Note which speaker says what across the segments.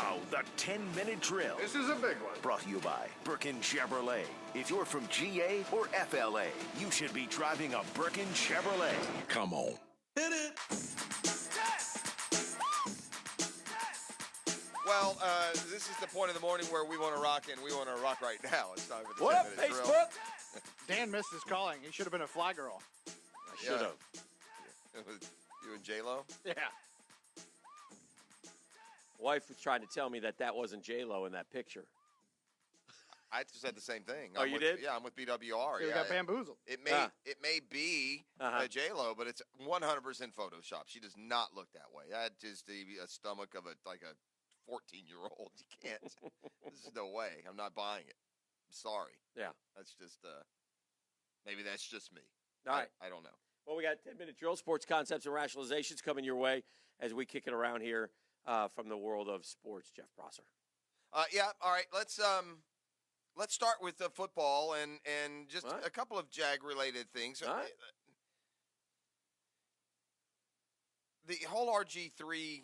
Speaker 1: Now, the 10-minute drill.
Speaker 2: This is a big one.
Speaker 1: Brought to you by Burkins Chevrolet. If you're from GA or FLA, you should be driving a Burkins Chevrolet. Come on.
Speaker 3: Hit it.
Speaker 4: Well, this is the point of the morning where we want to rock, and we want to rock right now. It's time for the
Speaker 5: What up,
Speaker 4: 10-minute drill.
Speaker 5: Facebook?
Speaker 2: Dan missed his calling. He should have been a fly girl.
Speaker 5: I should have.
Speaker 4: It was you and J-Lo?
Speaker 2: Yeah.
Speaker 5: Wife was trying to tell me that wasn't J-Lo in that picture.
Speaker 4: I just said the same thing.
Speaker 5: Oh, you did?
Speaker 4: Yeah, I'm with BWR.
Speaker 2: You got bamboozled.
Speaker 4: It may be J-Lo, but it's 100% Photoshop. She does not look that way. That is a stomach of a 14-year-old. You can't. There's no way. I'm not buying it. I'm sorry.
Speaker 5: Yeah.
Speaker 4: That's just maybe that's just me.
Speaker 5: All right.
Speaker 4: I don't know.
Speaker 5: Well, we got 10-minute drill, sports concepts and rationalizations coming your way as we kick it around here from the world of sports. Jeff Prosser.
Speaker 4: Yeah. All right. Let's start with the football and just a couple of Jag-related things.
Speaker 5: All right.
Speaker 4: The whole RG3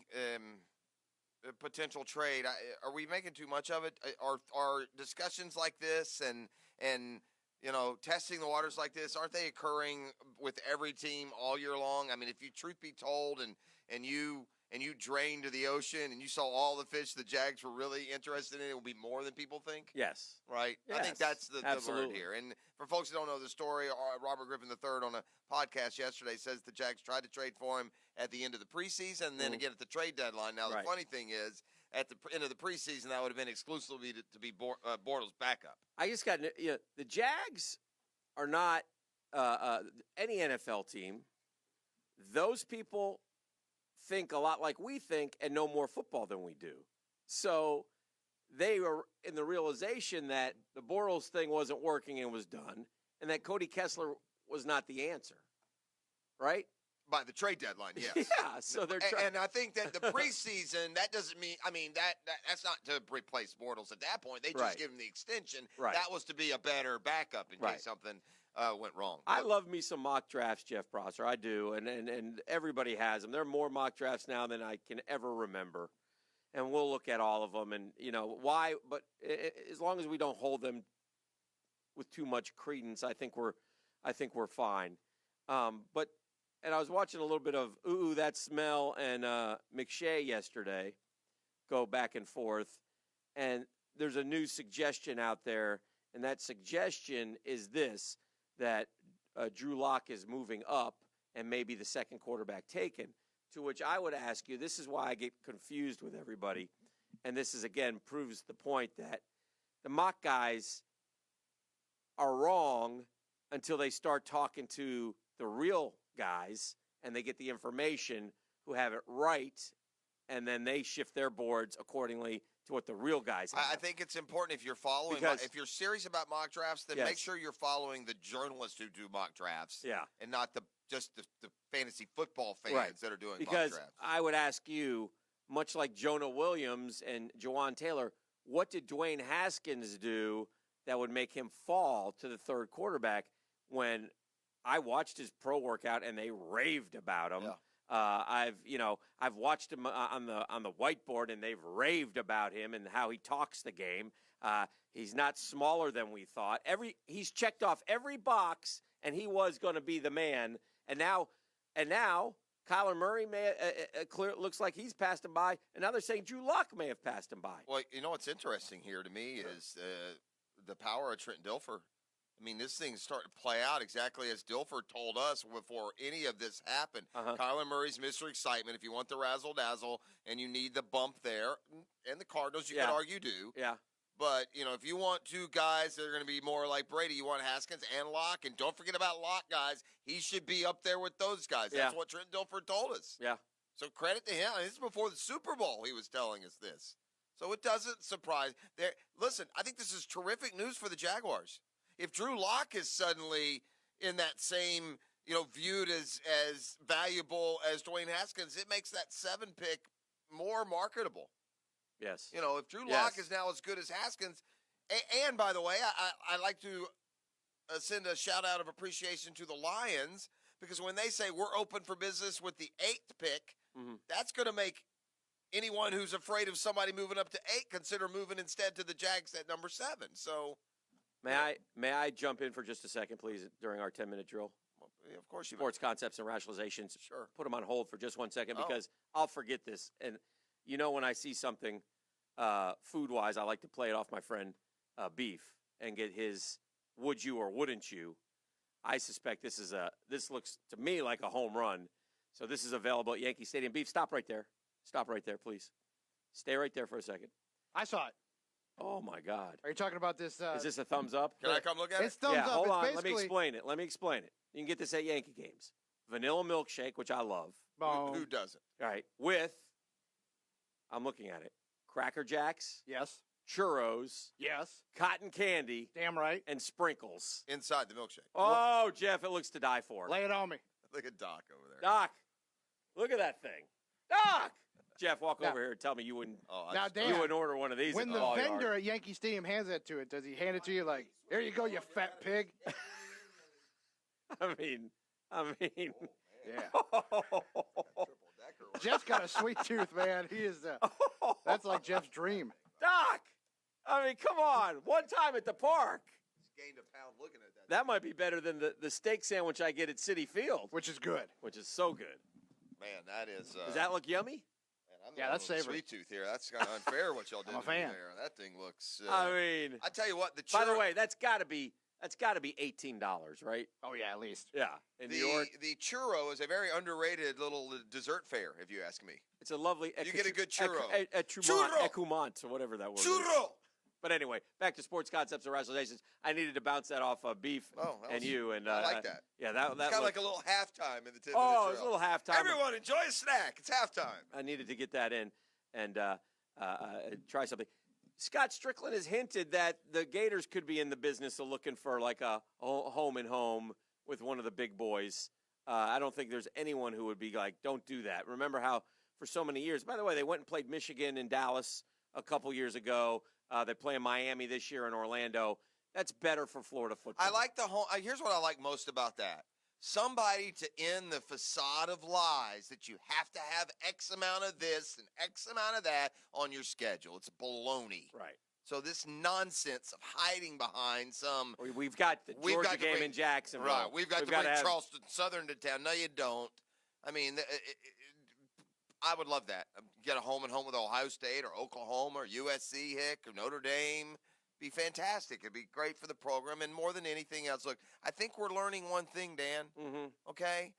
Speaker 4: potential trade, are we making too much of it? Are discussions like this and testing the waters like this, aren't they occurring with every team all year long? I mean, if you truth be told and you drained to the ocean and you saw all the fish the Jags were really interested in, it will be more than people think?
Speaker 5: Yes.
Speaker 4: Right?
Speaker 5: Yes.
Speaker 4: I think that's the word here. And for folks who don't know the story, Robert Griffin III on a podcast yesterday says the Jags tried to trade for him at the end of the preseason and then again at the trade deadline. Now, the funny thing is, at the end of the preseason, that would have been exclusively to be Bortles' backup.
Speaker 5: I just got the Jags are not any NFL team. Those people think a lot like we think and know more football than we do. So they were in the realization that the Bortles thing wasn't working and was done, and that Cody Kessler was not the answer, right?
Speaker 4: By the trade deadline, yes.
Speaker 5: Yeah, so they're trying.
Speaker 4: And I think that the preseason, that doesn't mean, that's not to replace Bortles at that point. They just give him the extension.
Speaker 5: Right.
Speaker 4: That was to be a better backup in case something went wrong.
Speaker 5: I love me some mock drafts, Jeff Prosser. I do, and everybody has them. There are more mock drafts now than I can ever remember, and we'll look at all of them. And why? But as long as we don't hold them with too much credence, I think we're fine. And I was watching a little bit of Ooh, That Smell and McShay yesterday go back and forth, and there's a new suggestion out there, and that suggestion is this, that Drew Lock is moving up and maybe the second quarterback taken, to which I would ask you, this is why I get confused with everybody, and this is, again, proves the point that the mock guys are wrong until they start talking to the real guys and they get the information who have it right, and then they shift their boards accordingly to what the real guys have.
Speaker 4: I think it's important if you're following, if you're serious about mock drafts, then make sure you're following the journalists who do mock drafts, and not just the fantasy football fans that are doing mock drafts.
Speaker 5: Because I would ask you, much like Jonah Williams and Jawan Taylor, what did Dwayne Haskins do that would make him fall to the third quarterback when I watched his pro workout and they raved about him? Yeah. I've watched him on the whiteboard and they've raved about him and how he talks the game. He's not smaller than we thought. He's checked off every box, and he was going to be the man. And now, Kyler Murray looks like he's passed him by, and now they're saying Drew Lock may have passed him by.
Speaker 4: Well, what's interesting here to me is the power of Trent Dilfer. I mean, this thing's starting to play out exactly as Dilfer told us before any of this happened. Kyler Murray's Mr. Excitement. If you want the razzle-dazzle and you need the bump there, and the Cardinals, you could argue do.
Speaker 5: Yeah.
Speaker 4: But, if you want two guys that are going to be more like Brady, you want Haskins and Locke. And don't forget about Locke, guys. He should be up there with those guys. That's what Trent Dilfer told us. Yeah. So credit to him. This is before the Super Bowl he was telling us this. So it doesn't surprise. Listen, I think this is terrific news for the Jaguars. If Drew Lock is suddenly in that same, viewed as valuable as Dwayne Haskins, it makes that 7 pick more marketable.
Speaker 5: Yes.
Speaker 4: If Drew Lock is now as good as Haskins, and by the way, I like to send a shout out of appreciation to the Lions, because when they say we're open for business with the 8th pick, that's going to make anyone who's afraid of somebody moving up to 8, consider moving instead to the Jags at number 7. So,
Speaker 5: may I jump in for just a second, please, during our 10-minute drill?
Speaker 4: Of course you
Speaker 5: Sports concepts and rationalizations.
Speaker 4: Sure.
Speaker 5: Put them on hold for just 1 second because I'll forget this. And when I see something food-wise, I like to play it off my friend Beef and get his would you or wouldn't you. I suspect this looks to me like a home run. So this is available at Yankee Stadium. Beef, stop right there. Stop right there, please. Stay right there for a second.
Speaker 2: I saw it.
Speaker 5: Oh, my God.
Speaker 2: Are you talking about this?
Speaker 5: Is this a thumbs up?
Speaker 4: Can I come look at it?
Speaker 2: It's thumbs up.
Speaker 5: Hold
Speaker 2: it's
Speaker 5: on.
Speaker 2: basically...
Speaker 5: Let me explain it. You can get this at Yankee games. Vanilla milkshake, which I love.
Speaker 4: Who doesn't?
Speaker 5: All right. With, I'm looking at it, Cracker Jacks.
Speaker 2: Yes.
Speaker 5: Churros.
Speaker 2: Yes.
Speaker 5: Cotton candy.
Speaker 2: Damn right.
Speaker 5: And sprinkles.
Speaker 4: Inside the milkshake.
Speaker 5: Oh, Jeff, it looks to die for.
Speaker 2: Lay it on me.
Speaker 4: Look at Doc over there.
Speaker 5: Doc, look at that thing. Doc! Jeff, walk over here and tell me you wouldn't.
Speaker 2: Now, Dan,
Speaker 5: you wouldn't order one of these.
Speaker 2: When the vendor at Yankee Stadium hands that to it, does he hand it to you like, "Here you go, you fat pig"?
Speaker 5: I mean,
Speaker 2: yeah. Jeff's got a sweet tooth, man. He is. That's like Jeff's dream.
Speaker 5: Doc, I mean, come on. One time at the park.
Speaker 4: He's gained a pound looking at that.
Speaker 5: That might be better than the steak sandwich I get at Citi Field,
Speaker 2: which is good.
Speaker 5: Which is so good.
Speaker 4: Man, that is.
Speaker 5: Does that look yummy?
Speaker 4: Yeah, that's savory. Sweet tooth here. That's kind of unfair what y'all did.
Speaker 2: I'm a fan.
Speaker 4: There. That thing looks.
Speaker 5: I mean,
Speaker 4: I tell you what.
Speaker 5: By the way, that's got to be $18, right?
Speaker 2: Oh yeah, at least.
Speaker 5: Yeah. In New York,
Speaker 4: the churro is a very underrated little dessert fare, if you ask me.
Speaker 5: It's a lovely.
Speaker 4: You get a good churro.
Speaker 5: Ecumant, or whatever that word is.
Speaker 4: Churro.
Speaker 5: But anyway, back to sports concepts and rationalizations. I needed to bounce that off Beef and you. And
Speaker 4: I like that.
Speaker 5: Yeah, that
Speaker 4: it's kind of like a little halftime in the 10-minute
Speaker 5: Oh, it's a little halftime.
Speaker 4: Everyone enjoy a snack. It's halftime.
Speaker 5: I needed to get that in and try something. Scott Strickland has hinted that the Gators could be in the business of looking for like a home and home with one of the big boys. I don't think there's anyone who would be like, don't do that. Remember how for so many years, by the way, they went and played Michigan and Dallas a couple years ago. They play in Miami this year in Orlando. That's better for Florida football.
Speaker 4: I like the home. Here's what I like most about that. Somebody to end the facade of lies that you have to have X amount of this and X amount of that on your schedule. It's baloney.
Speaker 5: Right.
Speaker 4: So this nonsense of hiding behind some.
Speaker 5: We've got the Georgia game in Jacksonville.
Speaker 4: Right. We've got to bring Charleston Southern to town. No, you don't. I mean, I would love that. Get a home and home with Ohio State or Oklahoma or USC, Hick, or Notre Dame. Be fantastic. It'd be great for the program, and more than anything else. Look, I think we're learning one thing, Dan.
Speaker 5: Mm-hmm.
Speaker 4: Okay,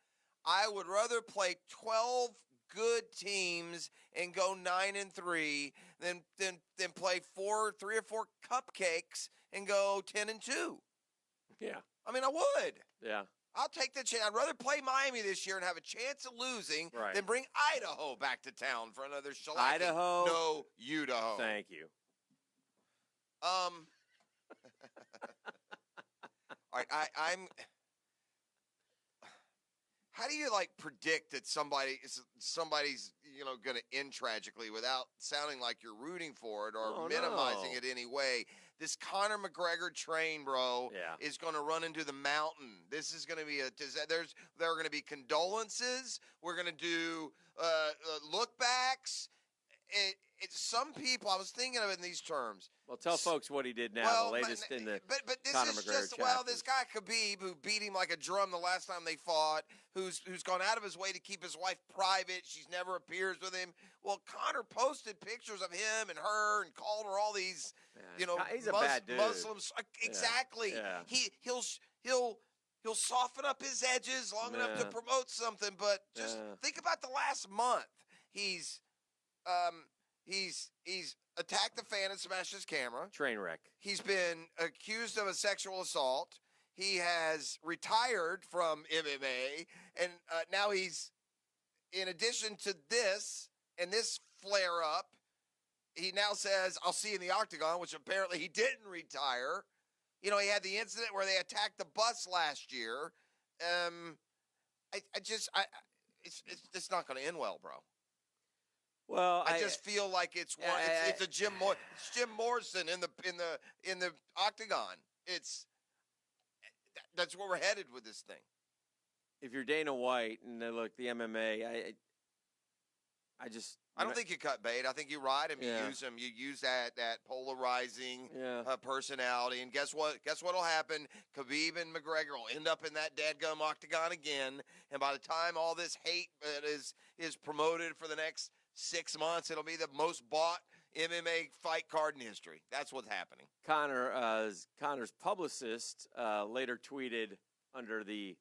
Speaker 4: I would rather play 12 good teams and go 9-3 than play 3 or 4 cupcakes and go 10-2.
Speaker 5: Yeah,
Speaker 4: I mean, I would.
Speaker 5: Yeah.
Speaker 4: I'll take the chance. I'd rather play Miami this year and have a chance of losing than bring Idaho back to town for another shellacking.
Speaker 5: Idaho?
Speaker 4: No, Idaho.
Speaker 5: Thank you.
Speaker 4: All right, I'm. How do you predict that somebody's going to end tragically without sounding like you're rooting for it or minimizing it any way? This Conor McGregor train, bro, is going to run into the mountain. This is going to be there are going to be condolences. We're going to do look backs. Some people, I was thinking of it in these terms.
Speaker 5: Well, tell folks what he did now, the latest in the
Speaker 4: but this
Speaker 5: Conor
Speaker 4: is
Speaker 5: McGregor
Speaker 4: just, this guy Khabib, who beat him like a drum the last time they fought, who's gone out of his way to keep his wife private. She's never appears with him. Well, Conor posted pictures of him and her and called her all these,
Speaker 5: he's a bad dude.
Speaker 4: Muslims. Exactly.
Speaker 5: Yeah.
Speaker 4: He'll soften up his edges long enough to promote something, but just think about the last month. He's attacked the fan and smashed his camera.
Speaker 5: Train wreck.
Speaker 4: He's been accused of a sexual assault. He has retired from MMA, and now he's, in addition to this and this flare up, he now says, "I'll see you in the octagon," which apparently he didn't retire. He had the incident where they attacked the bus last year. It's not going to end well, bro.
Speaker 5: Well,
Speaker 4: I just feel like it's Jim Morrison in the octagon. That's where we're headed with this thing.
Speaker 5: If you're Dana White and look, the MMA,
Speaker 4: I don't think you cut bait. I think you ride him. You use him. You use that polarizing personality. And guess what? Guess what'll happen? Khabib and McGregor will end up in that dadgum octagon again. And by the time all this hate is promoted for the next 6 months, it'll be the most bought MMA fight card in history. That's what's happening.
Speaker 5: Conor's publicist later tweeted under the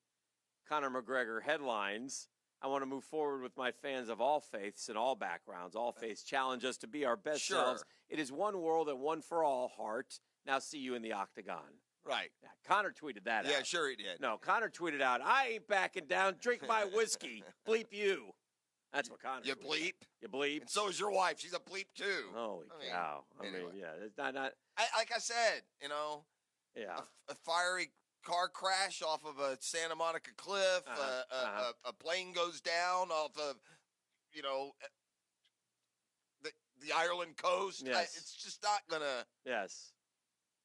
Speaker 5: Conor McGregor headlines, I want to move forward with my fans of all faiths and all backgrounds. All faiths challenge us to be our best selves. It is one world and one for all, Hart. Now see you in the octagon.
Speaker 4: Right.
Speaker 5: Yeah, Conor tweeted that out.
Speaker 4: Yeah, sure he did.
Speaker 5: No, Conor tweeted out, I ain't backing down. Drink my whiskey. Bleep you. That's what Conor
Speaker 4: You bleep?
Speaker 5: You bleep.
Speaker 4: And so is your wife. She's a bleep, too.
Speaker 5: Holy cow.
Speaker 4: Anyway.
Speaker 5: It's not
Speaker 4: like I said,
Speaker 5: yeah.
Speaker 4: A fiery car crash off of a Santa Monica cliff, a plane goes down off of, the Ireland coast.
Speaker 5: Yes.
Speaker 4: It's just not going to.
Speaker 5: Yes.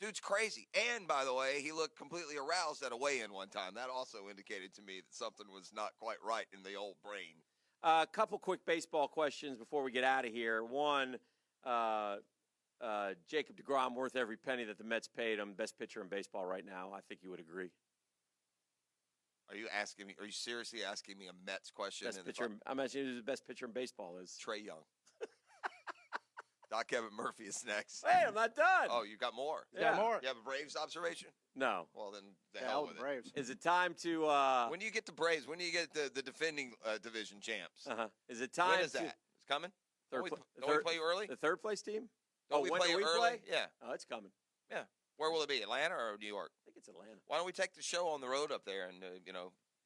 Speaker 4: Dude's crazy. And, by the way, he looked completely aroused at a weigh-in one time. That also indicated to me that something was not quite right in the old brain.
Speaker 5: A couple quick baseball questions before we get out of here. One, Jacob deGrom worth every penny that the Mets paid him. Best pitcher in baseball right now. I think you would agree.
Speaker 4: Are you seriously asking me a Mets question?
Speaker 5: Best pitcher. I'm asking you who the best pitcher in baseball is.
Speaker 4: Trey Young. Doc Kevin Murphy is next.
Speaker 5: Hey, I'm not done.
Speaker 4: Oh, you got more?
Speaker 2: Yeah, more.
Speaker 4: You have a Braves observation?
Speaker 5: No.
Speaker 4: Well, then the hell with
Speaker 2: Braves.
Speaker 5: Is it time to?
Speaker 4: When do you get the Braves? When do you get the defending division champs?
Speaker 5: Is it time?
Speaker 4: When is that? It's coming. Don't we play you early?
Speaker 5: The third place team.
Speaker 4: Don't we play you early? Yeah.
Speaker 5: Oh, it's coming.
Speaker 4: Yeah. Where will it be? Atlanta or New York?
Speaker 5: I think it's Atlanta.
Speaker 4: Why don't we take the show on the road up there and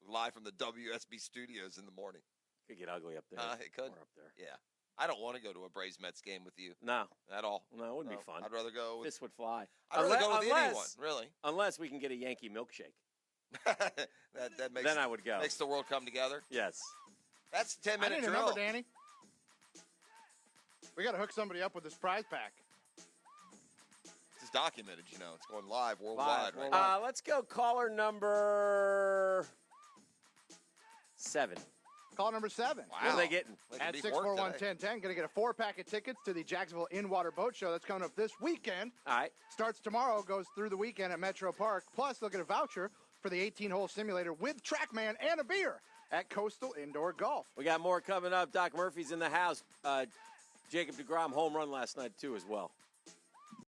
Speaker 4: live from the WSB studios in the morning?
Speaker 5: Could get ugly up there.
Speaker 4: It could.
Speaker 5: Up there.
Speaker 4: Yeah. I don't want to go to a Braves Mets game with you.
Speaker 5: No.
Speaker 4: At all.
Speaker 5: No, it wouldn't be fun.
Speaker 4: I'd rather go with...
Speaker 5: This would fly.
Speaker 4: I'd rather go with anyone, really.
Speaker 5: Unless we can get a Yankee milkshake.
Speaker 4: that makes...
Speaker 5: Then I would go.
Speaker 4: Makes the world come together.
Speaker 5: Yes.
Speaker 4: That's a 10-minute drill.
Speaker 2: Remember, Danny? We got to hook somebody up with this prize pack.
Speaker 4: It's documented, It's going live worldwide right now.
Speaker 5: Let's go caller number 7.
Speaker 2: Call number 7.
Speaker 4: Wow.
Speaker 5: What are they getting?
Speaker 2: At 641-1010, going to get a 4-pack of tickets to the Jacksonville In-Water Boat Show. That's coming up this weekend.
Speaker 5: All right.
Speaker 2: Starts tomorrow, goes through the weekend at Metro Park. Plus, they'll get a voucher for the 18-hole simulator with TrackMan and a beer at Coastal Indoor Golf.
Speaker 5: We got more coming up. Doc Murphy's in the house. Jacob deGrom home run last night, too, as well.